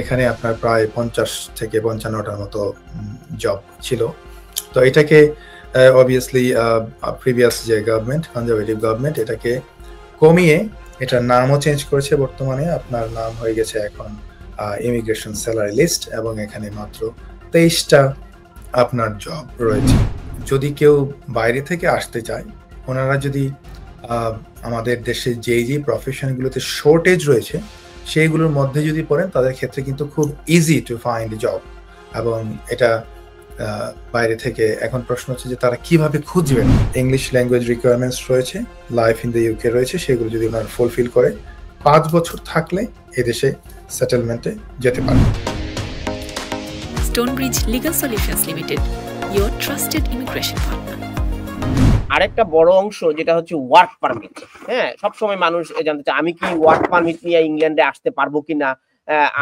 এখানে আপনার প্রায় 50 থেকে 55টার মতো জব ছিল। তো এটাকে অবভিয়াসলি প্রিভিয়াস যে গভর্নমেন্ট, কনজারভেটিভ গভর্নমেন্ট, এটাকে কমিয়ে এটার নামও চেঞ্জ করেছে। বর্তমানে আপনার নাম হয়ে গেছে এখন ইমিগ্রেশন স্যালারি লিস্ট, এবং এখানে মাত্র 23টা আপনার জব রয়েছে। যদি কেউ বাইরে থেকে আসতে চায়, ওনারা যদি আমাদের দেশে যেই প্রফেশনগুলোতে শর্টেজ রয়েছে সেইগুলোর মধ্যে যদি পড়েন, তাদের ক্ষেত্রে কিন্তু খুব ইজি টু ফাইন্ড জব। এবং এটা বাইরে থেকে এখন প্রশ্ন হচ্ছে যে তারা কিভাবে খুঁজবেন। ইংলিশ ল্যাঙ্গুয়েজ রিকোয়ারমেন্টস রয়েছে, লাইফ ইন দ্য ইউকে রয়েছে, সেগুলো যদি ওনারা ফুলফিল করে 5 বছর থাকলে এদেশে সেটেলমেন্টে যেতে পারে। Stonebridge Legal Solutions Limited, your trusted immigration partner. আরেকটা বড় অংশ যেটা হচ্ছে ওয়ার্ক পারমিট। হ্যাঁ, সবসময় মানুষ জানতে চায় আমি কি ওয়ার্ক পারমিট নিয়ে ইংল্যান্ডে আসতে পারবো কিনা,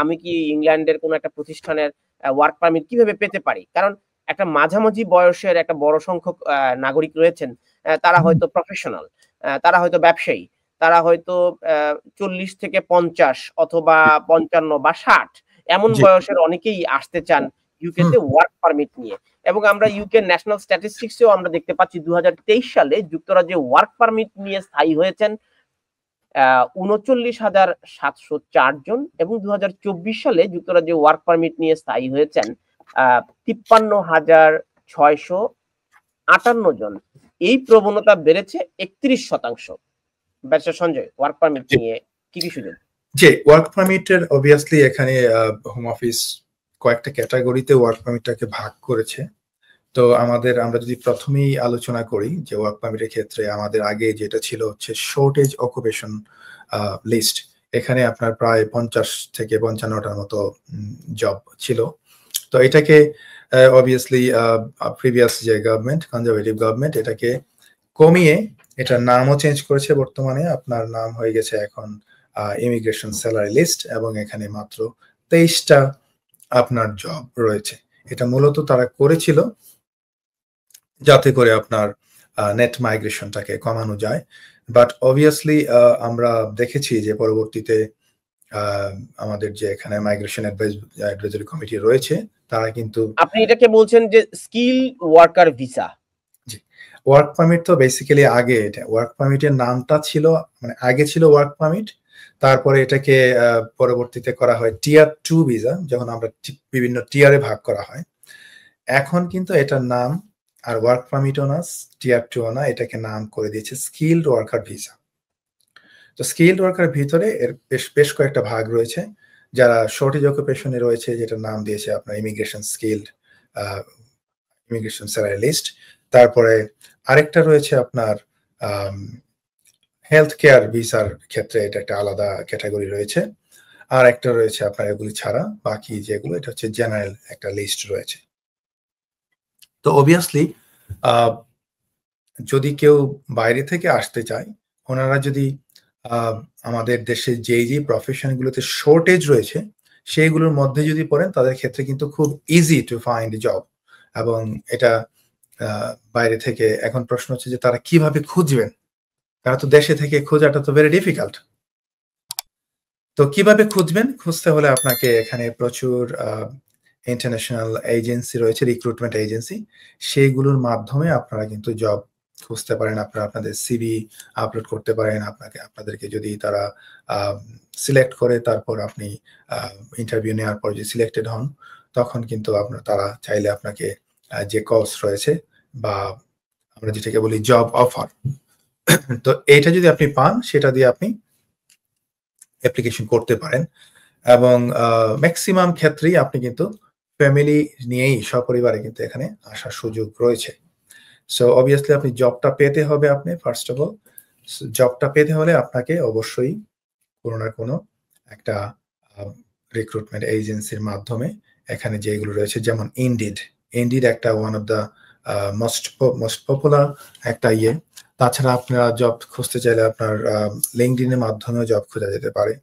আমি কি ইংল্যান্ডের কোনো একটা প্রতিষ্ঠানের ওয়ার্ক পারমিট কিভাবে পেতে পারি। কারণ একটা মাঝামাঝি বয়সের একটা বড় সংখ্যক নাগরিক রয়েছেন, তারা হয়তো প্রফেশনাল, তারা হয়তো ব্যবসায়ী, তারা হয়তো 40 থেকে 50 অথবা 55 বা 60 এমন বয়সের অনেকেই আসতে চান ইউকেতে ওয়ার্ক পারমিট নিয়ে। এবং আমরা ইউকে ন্যাশনাল স্ট্যাটিস্টিক্সেও আমরা দেখতে পাচ্ছি 2023 সালে যুক্তরাজ্যে ওয়ার্ক পারমিট নিয়ে স্থায়ী হয়েছেন 39,704 জন, এবং 2024 সালে যুক্তরাজ্যে ওয়ার্ক পারমিট নিয়ে স্থায়ী হয়েছেন 53,658 জন। এই প্রবণতা বেড়েছে 31%। ব্যারিস্টার সঞ্জয়, ওয়ার্ক পারমিট নিয়ে কি কি সুযোগ? যে ওয়ার্ক পারমিটের অবভিয়াসলি এখানে হোম অফিস কয়েকটা ক্যাটাগরিতে ওয়ার্ক পারমিটটাকে ভাগ করেছে। তো আমরা যদি প্রথমেই আলোচনা করি যে ওয়ার্ক পারমিটের ক্ষেত্রে আমাদের আগে যেটা ছিল হচ্ছে শর্টেজ অকুপেশন লিস্ট, এখানে আপনার প্রায় 50 থেকে 55টার মতো জব ছিল। তো এটাকে অবভিয়াসলি প্রিভিয়াস যে গভর্নমেন্ট, কনজারভেটিভ গভর্নমেন্ট, এটাকে কমিয়ে এটার নামও চেঞ্জ করেছে। বর্তমানে আপনার নাম হয়ে গেছে এখন ইমিগ্রেশন স্যালারি লিস্ট, এবং এখানে মাত্র 23টা আপনার জব রয়েছে। এটা মূলত তারা করেছিল যাতে করে আপনার নেট মাইগ্রেশনটাকে কমানো যায়। বাট অবভিয়াসলি আমরা দেখেছি যে পরবর্তীতে আমাদের যে এখানে মাইগ্রেশন অ্যাডভাইজরি কমিটি রয়েছে, তারা কিন্তু আপনি এটাকে বলছেন যে স্কিল ওয়ার্কার ভিসা। জি, ওয়ার্ক পারমিট তো বেসিক্যালি আগে এটা ওয়ার্ক পারমিটের নামটা ছিল, মানে আগে ছিল ওয়ার্ক পারমিট, তারপরে এটাকে পরবর্তীতে করা হয় টিয়ার 2 ভিসা, যখন আমরা বিভিন্ন টিয়ারে ভাগ করা হয়। এখন কিন্তু এটার নাম আর ওয়ার্ক পারমিটও না, টিয়ার 2ও না, এটাকে নাম করে দিয়েছে স্কিলড ওয়ার্কার ভিসা। তো স্কিলড ওয়ার্কার ভিতরে এর বেশ কয়েকটা ভাগ রয়েছে। যারা শর্টেজ অকুপেশনে রয়েছে, যেটার নাম দিয়েছে আপনার immigration skilled immigration salary list. তারপরে আরেকটা রয়েছে আপনার হেলথ কেয়ার ভিসার ক্ষেত্রে, এটা একটা আলাদা ক্যাটাগরি রয়েছে। আর একটা রয়েছে আপনার এগুলি ছাড়া বাকি যেগুলো, এটা হচ্ছে জেনারেল একটা লিস্ট রয়েছে। তো অবভিয়াসলি যদি কেউ বাইরে থেকে আসতে চায়, ওনারা যদি আমাদের দেশে যেই প্রফেশনগুলোতে শর্টেজ রয়েছে সেইগুলোর মধ্যে যদি পড়েন, তাদের ক্ষেত্রে কিন্তু খুব ইজি টু ফাইন্ড জব। এবং এটা বাইরে থেকে এখন প্রশ্ন হচ্ছে যে তারা কিভাবে খুঁজবেন। তারা তো দেশে থেকে খোঁজাটা তো ভেরি ডিফিকাল্ট। তো কিভাবে খুঁজবেন? খুঁজতে হলে আপনাকে এখানে প্রচুর ইন্টারন্যাশনাল এজেন্সি রয়েছে, রিক্রুটমেন্ট এজেন্সি, সেইগুলোর মাধ্যমে আপনারা কিন্তু জব খুঁজতে পারেন। আপনারা আপনাদের সিভি আপলোড করতে পারেন। আপনাদেরকে যদি তারা সিলেক্ট করে, তারপর আপনি ইন্টারভিউ নেওয়ার পর যদি সিলেক্টেড হন, তখন কিন্তু তারা চাইলে আপনাকে যে কলস রয়েছে বা আমরা যেটাকে বলি জব অফার, তো এইটা যদি আপনি পান, সেটা দিয়ে আপনি অ্যাপ্লিকেশন করতে পারেন। এবং ম্যাক্সিমাম ক্ষেত্রেই আপনি কিন্তু ফ্যামিলি নিয়েই সপরিবারে কিন্তু এখানে আসার সুযোগ রয়েছে। সো অবভিয়াসলি আপনি জবটা পেতে হবে, আপনি ফার্স্ট অফ অল জবটা পেতে হলে আপনাকে অবশ্যই কোনো না কোনো একটা রিক্রুটমেন্ট এজেন্সির মাধ্যমে এখানে যেগুলো রয়েছে, যেমন ইন্ডিড একটা one of the most popular একটা ইয়ে। তাছাড়া আপনারা জব খুঁজতে চাইলে আপনার লিঙ্কডইনের মাধ্যমে জব খোঁজা যেতে পারে।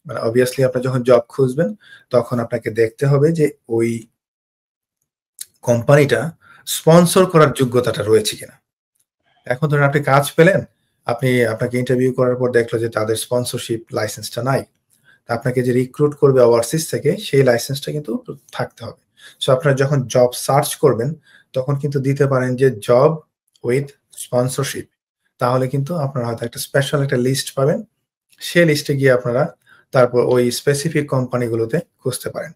মানে অবভিয়াসলি আপনি যখন জব খুঁজবেন, তখন আপনাকে দেখতে হবে যে ওই কোম্পানিটা স্পন্সর করার যোগ্যতাটা রয়েছে কিনা। এখন ধরুন আপনি কাজ পেলেন, আপনাকে ইন্টারভিউ করার পর দেখলো যে তাদের স্পন্সরশিপ লাইসেন্সটা নাই, আপনাকে যে রিক্রুট করবে ওভারসিজ থেকে সেই লাইসেন্সটা কিন্তু থাকতে হবে। সো আপনারা যখন জব সার্চ করবেন তখন কিন্তু দিতে পারেন যে জব উইথ স্পন্সরশিপ, তাহলে কিন্তু আপনারা হয়তো একটা স্পেশাল একটা লিস্ট পাবেন। সেই লিস্টে গিয়ে আপনারা তারপর ওই স্পেসিফিক কোম্পানিগুলোতে খুঁজতে পারেন।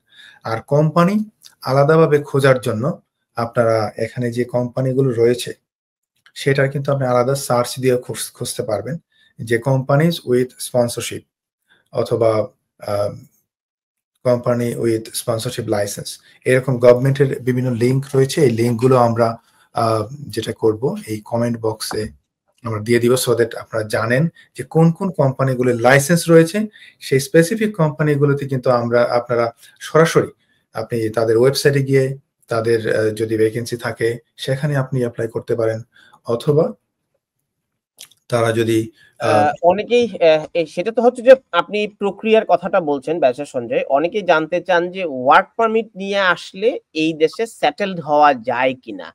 আর কোম্পানি আলাদাভাবে খোঁজার জন্য আপনারা এখানে যে কোম্পানিগুলো রয়েছে সেটার কিন্তু আপনি আলাদা সার্চ দিয়ে খুঁজতে পারবেন যে কোম্পানিজ উইথ স্পন্সরশিপ অথবা কোম্পানি উইথ স্পন্সরশিপ লাইসেন্স, এরকম গভর্নমেন্টের বিভিন্ন লিঙ্ক রয়েছে। এই লিঙ্কগুলো আমরা যেটা করব এই কমেন্ট বক্সে আমরা দিয়ে দিব, সো দ্যাট আপনারা জানেন যে কোন কোন কোম্পানিগুলোর লাইসেন্স রয়েছে। সেই স্পেসিফিক কোম্পানিগুলোতে কিন্তু আপনারা সরাসরি আপনি তাদের ওয়েবসাইটে গিয়ে তাদের যদি ভ্যাকেন্সি থাকে সেখানে আপনি অ্যাপ্লাই করতে পারেন, অথবা তারা যদি অনেকেই সেটা তো হচ্ছে যে আপনি প্রক্রিয়ার কথাটা বলছেন ব্যারিস্টার সঞ্জয়, অনেকেই জানতে চান যে ওয়ার্ক পারমিট নিয়ে আসলে এই দেশে সেটেলড হওয়া যায় কিনা,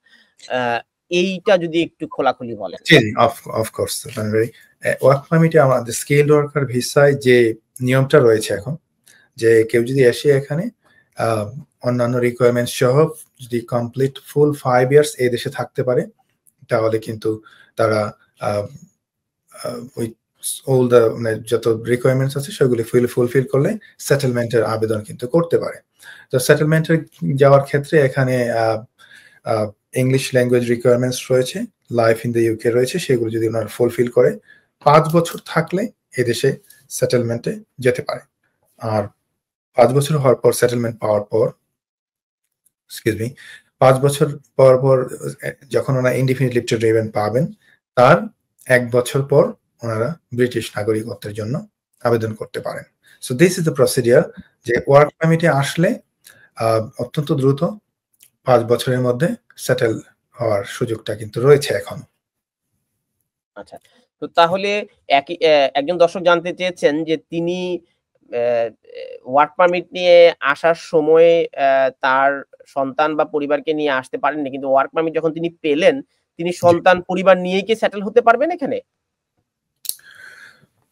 এইটা যদি একটু খোলাখুলি বলেন। জি, অফকোর্স ওয়ার্ক পারমিটে আমাদের স্কিলড ওয়ার্কার ভিসায় যে নিয়মটা রয়েছে এখন, যে কেউ যদি এসে এখানে অন্যান্য রিকোয়ারমেন্টস সহ যদি কমপ্লিট ফুল 5 ইয়ার্স এই দেশে থাকতে পারে, তাহলে কিন্তু তারা ওই অল দ্য মানে যত রিকোয়ারমেন্টস আছে সেগুলি ফুলফিল করলে সেটেলমেন্টের আবেদন কিন্তু করতে পারে। তো সেটেলমেন্টের যাওয়ার ক্ষেত্রে এখানে ইংলিশ ল্যাঙ্গুয়েজ রিকোয়ারমেন্টস রয়েছে, লাইফ ইন দ্য ইউকে রয়েছে, সেগুলো যদি ওনারা ফুলফিল করে 5 বছর থাকলে এদেশে সেটেলমেন্টে যেতে পারে। আর 5 বছর হওয়ার পর সেটেলমেন্ট পাওয়ার পর 5 বছর পর যখন ওনারা ইনডিফিনিট লিভ টু রিমেইন পাবেন, তার 1 বছর পর ওনারা ব্রিটিশ নাগরিকত্বের জন্য আবেদন করতে পারেন। So this is the procedure, যে ওয়ার্ক পারমিটে আসলে অত্যন্ত দ্রুত 5 বছরের মধ্যে সেটেল হওয়ার সুযোগটা কিন্তু রয়েছে এখন। আচ্ছা, তো তাহলে একজন দর্শক জানতে চেয়েছেন যে তিনি ওয়ার্ক পারমিট নিয়ে আসার সময় তার সন্তান বা পরিবারকে নিয়ে আসতে পারেননি, কিন্তু ওয়ার্ক পারমিট যখন তিনি পেলেন তিনি সন্তান পরিবার নিয়েই কি সেটেল হতে পারবেন এখানে?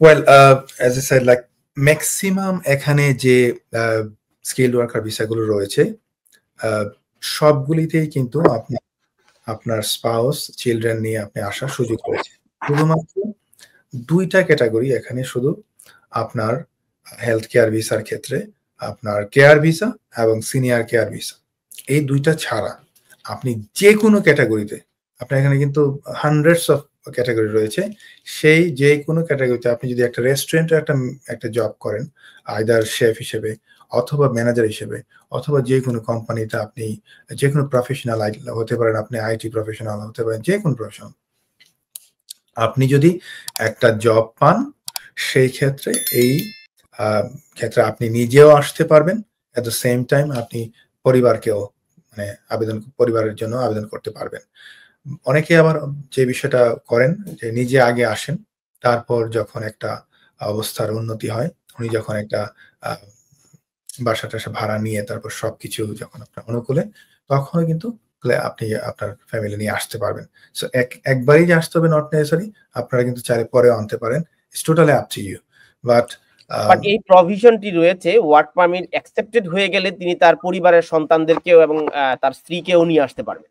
Well as I said, like maximum এখানে যে স্কিলড ওয়ার্কার ভিসাগুলো রয়েছে সবগুলিতেই কিন্তু আপনার স্পাউস চিলড্রেন নিয়ে আপনি আসার সুযোগ রয়েছে। শুধুমাত্র 2টা ক্যাটাগরি এখানে, শুধু আপনার হেলথ কেয়ার ভিসার ক্ষেত্রে আপনার কেয়ার ভিসা এবং সিনিয়র কেয়ার ভিসা, এই 2টা ছাড়া আপনি যে কোনো ক্যাটাগরিতে, আপনার এখানে কিন্তু হান্ড্রেডস অফ ক্যাটাগরি রয়েছে, সেই যে কোনো ক্যাটাগরিতে আপনি যদি একটা রেস্টুরেন্টে একটা জব করেন আইদার শেফ হিসেবে অথবা ম্যানেজার হিসেবে, অথবা যে কোনো কোম্পানিতে আপনি যে কোনো প্রফেশনাল হতে পারেন, আপনি আইটি প্রফেশনাল হতে পারেন, যে কোনো প্রফেশনাল, আপনি যদি একটা জব পান সেই ক্ষেত্রে ক্ষেত্রে আপনি নিজেও আসতে পারবেন, এট দ্য সেম টাইম আপনি পরিবারকেও মানে পরিবারের জন্য আবেদন করতে পারবেন। অনেকে আবার যে বিষয়টা করেন যে নিজে আগে আসেন, তারপর যখন একটা অবস্থার উন্নতি হয়, উনি যখন একটা বাসাটা ভাড়া নিয়ে তারপর সবকিছু যখন আপনার অনুকূলে, তখনও কিন্তু আপনি আপনার ফ্যামিলি নিয়ে আসতে পারবেন। সো একবারই যে আসতে হবে নট নেসেসারি, আপনারা কিন্তু চাইলে পরেও আনতে পারেন। It's totally up to you. But এই প্রভিশনটি রয়েছে, ওয়ার্ক পারমিট অ্যাকসেপ্টেড হয়ে গেলে তিনি তার পরিবারের সন্তানদেরকেও এবং তার স্ত্রীকেও নিয়ে আসতে পারবেন,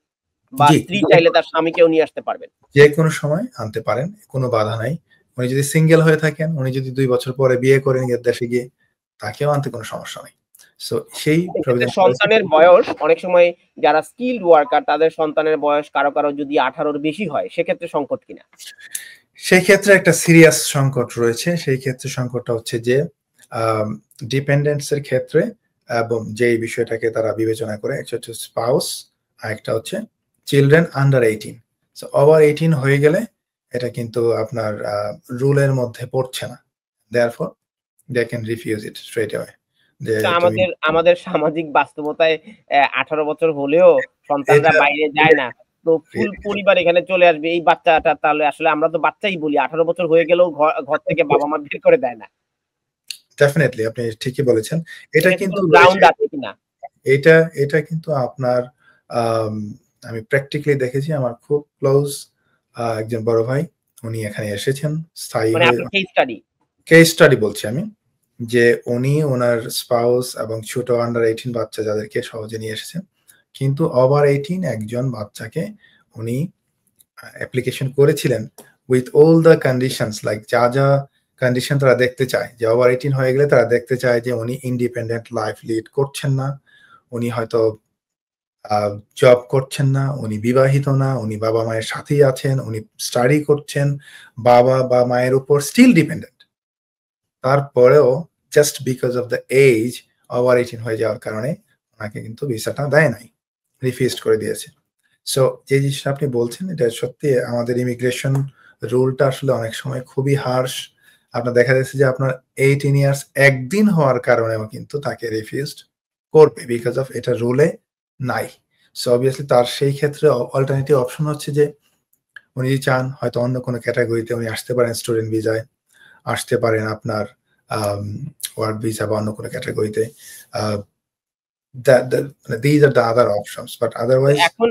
বা স্ত্রী চাইলে তার স্বামীকেও নিয়ে আসতে পারবেন, যে কোনো সময় আনতে পারেন, কোনো বাধা নাই। উনি যদি সিঙ্গেল হয়ে থাকেন, উনি যদি 2 বছর পরে বিয়ে করেন দেশে গিয়ে, তাকেও আনতে কোনো সমস্যা নাই। সো সেই সন্তানের বয়স অনেক সময় যারা স্কিলড ওয়ার্কার তাদের সন্তানের বয়স কারো কারো যদি 18-র বেশি হয়, সেক্ষেত্রে সংকট কিনা? সেই ক্ষেত্রে একটা সিরিয়াস সংকট রয়েছে। সেই ক্ষেত্রে সংকটটা হচ্ছে যে ডিপেন্ডেন্টস এর ক্ষেত্রে এবং যে বিষয়টাকে তারা বিবেচনা করে, একটা হচ্ছে স্পাউস আর একটা হচ্ছে চিলড্রেন আন্ডার 18। সো ওভার 18 হয়ে গেলে এটা কিন্তু আপনার রুলের মধ্যে পড়ছে না, therefore they can refuse it straight away. আমাদের সামাজিক বাস্তবতায় 18 বছর হলেও সন্তানরা বাইরে যায় না, তো ফুল পরিবার এখানে চলে আসবে। এই বাচ্চাটা তাহলে আসলে আমরা তো বাচ্চাই বলি, 18 বছর হয়ে গেলেও ঘর থেকে বাবা মা বের করে দেয় না। ডেফিনেটলি আপনি ঠিকই বলেছেন। এটা কিন্তু গ্রাউন্ড আছে কিনা, এটা কিন্তু আপনার আমি প্র্যাকটিক্যালি দেখেছি। আমার খুব ক্লোজ একজন বড় ভাই, উনি এখানে এসেছেন স্থায়ী হয়ে। মানে কেস স্টাডি বলছি আমি, যে উনি ওনার স্পাউস এবং ছোট আন্ডার 18 বাচ্চা যাদেরকে সহজে নিয়ে এসেছেন। কিন্তু ওভার 18 একজন বাচ্চাকে উনি অ্যাপ্লিকেশন করেছিলেন with all the conditions like যা কন্ডিশন তারা দেখতে চায় যে ওভার 18 হয়ে গেলে তারা দেখতে চায় যে উনি ইন্ডিপেন্ডেন্ট লাইফ লিড করছেন না, উনি হয়তো জব করছেন না, উনি বিবাহিত না, উনি বাবা মায়ের সাথেই আছেন, উনি স্টাডি করছেন, বাবা বা মায়ের উপর স্টিল ডিপেন্ডেন্ট। তারপরেও just because of the age over 18 হয়ে যাওয়ার কারণে ওনাকে কিন্তু ভিসাটা দেয় নাই, রিফিউজড করে দিয়েছে। সো যে জিনিসটা আপনি বলছেন এটা সত্যি আমাদের ইমিগ্রেশন রুলটা আসলে অনেক সময় খুবই হার্শ। আপনার দেখা যাচ্ছে যে আপনার 18 ইয়ার্স একদিন হওয়ার কারণেও কিন্তু তাকে রিফিউজড করবে বিকজ অফ এটা রুলে নাই। সো অবভিয়াসলি তার সেই ক্ষেত্রে অল্টারনেটিভ অপশন হচ্ছে যে উনি যদি চান হয়তো অন্য কোনো ক্যাটাগরিতে উনি আসতে পারেন, স্টুডেন্ট ভিসায় আসতে পারেন, আপনার ওয়ার্ক ভিসা বা অন্য কোনো ক্যাটাগরিতে। these are the other options, but otherwise এখন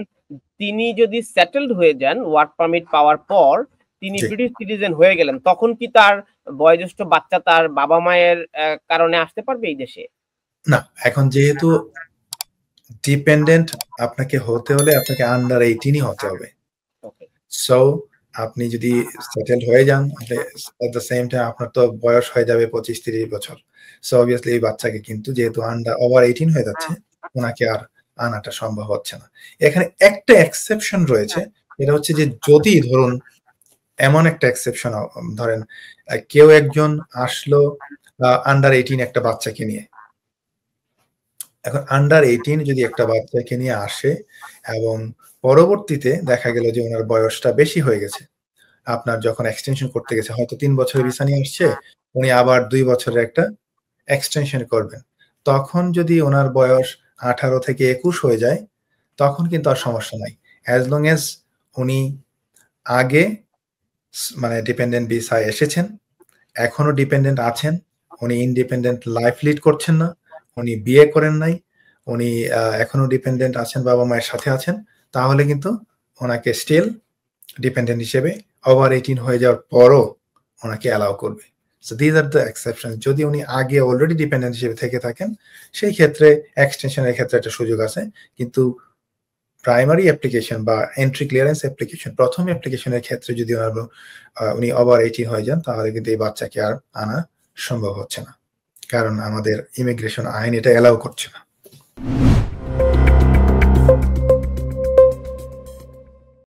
তিনি যদি সেটেলড হয়ে যান ওয়ার্ক পারমিট পাওয়ার পর, তিনি জি। ব্রিটিশ সিটিজেন হয়ে গেলেন, তখন কি তার বয়োজ্যেষ্ঠ বাচ্চা তার বাবা মায়ের কারণে আসতে পারবে এই দেশে? না, এখন যেহেতু ডিপেন্ডেন্ট আপনাকে হতে হলে আপনাকে আন্ডার 18ই হতে হবে। ওকে। সো আপনি যদি সেটেলড হয়ে যান এট দ্য সেম টাইম আপনার তো বয়স হয়ে যাবে 25-30 বছর। সো অবভিয়াসলি এই বাচ্চাকে কিন্তু যেহেতু ওভার 18 হয়ে যাচ্ছে ওনাকে আর আনাটা সম্ভব হচ্ছে না। এখানে একটা এক্সেপশন রয়েছে, এটা হচ্ছে যে যদি ধরুন এমন একটা এক্সেপশন ধরেন কেউ একজন আসলো আন্ডার 18 একটা বাচ্চাকে নিয়ে। এখন আন্ডার 18 যদি একটা বাচ্চাকে নিয়ে আসে এবং পরবর্তীতে দেখা গেল যে ওনার বয়সটা বেশি হয়ে গেছে, আপনার যখন এক্সটেনশন করতে গেছে হয়তো 3 বছরের ভিসা নিয়ে আসছে, উনি আবার 2 বছরের একটা এক্সটেনশন করবেন। তখন যদি ওনার বয়স 18 থেকে 21 হয়ে যায় তখন কিন্তু আর সমস্যা নাই। অ্যাজ লং অ্যাজ উনি আগে মানে ডিপেন্ডেন্ট ভিসায় এসেছেন, এখনো ডিপেন্ডেন্ট আছেন, উনি ইন্ডিপেন্ডেন্ট লাইফ লিড করছেন না, উনি বিয়ে করেন নাই, উনি এখনো ডিপেন্ডেন্ট আছেন, বাবা মায়ের সাথে আছেন, তাহলে কিন্তু ওনাকে স্টিল ডিপেন্ডেন্ট হিসেবে ওভার 18 হয়ে যাওয়ার পরও ওনাকে অ্যালাউ করবে। So these are the exception. যদি উনি আগে অলরেডি ডিপেন্ডেন্ট হিসেবে থেকে থাকেন সেই ক্ষেত্রে এক্সটেনশনের ক্ষেত্রে একটা সুযোগ আছে, কিন্তু প্রাইমারি অ্যাপ্লিকেশন বা এন্ট্রি ক্লিয়ারেন্স অ্যাপ্লিকেশন প্রথম অ্যাপ্লিকেশনের ক্ষেত্রে যদি উনি ওভার 18 হয়ে যান তাহলে কিন্তু এই বাচ্চাকে আর আনা সম্ভব হচ্ছে না, কারণ আমাদের ইমিগ্রেশন আইন এটা অ্যালাউ করছে না।